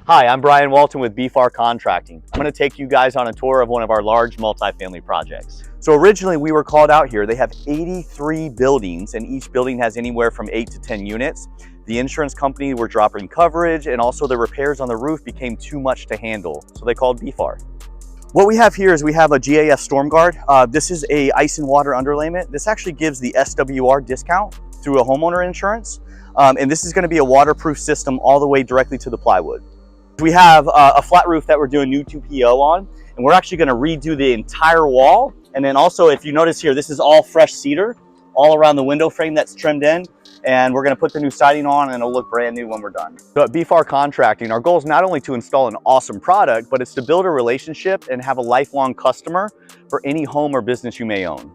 Hi, I'm Brian Walton with BFARR Contracting. I'm going to take you guys on a tour of one of our large multifamily projects. So originally we were called out here. They have 83 buildings and each building has anywhere from 8 to 10 units. The insurance company were dropping coverage and also the repairs on the roof became too much to handle. So they called BFARR. What we have here is we have a GAF storm guard. This is a ice and water underlayment. This actually gives the SWR discount through a homeowner insurance. And this is going to be a waterproof system all the way directly to the plywood. We have a flat roof that we're doing new 2PO on, and we're actually going to redo the entire wall. And then also, if you notice here, this is all fresh cedar all around the window frame that's trimmed in, and we're going to put the new siding on and it'll look brand new when we're done. So at BFARR Contracting, our goal is not only to install an awesome product, but it's to build a relationship and have a lifelong customer for any home or business you may own.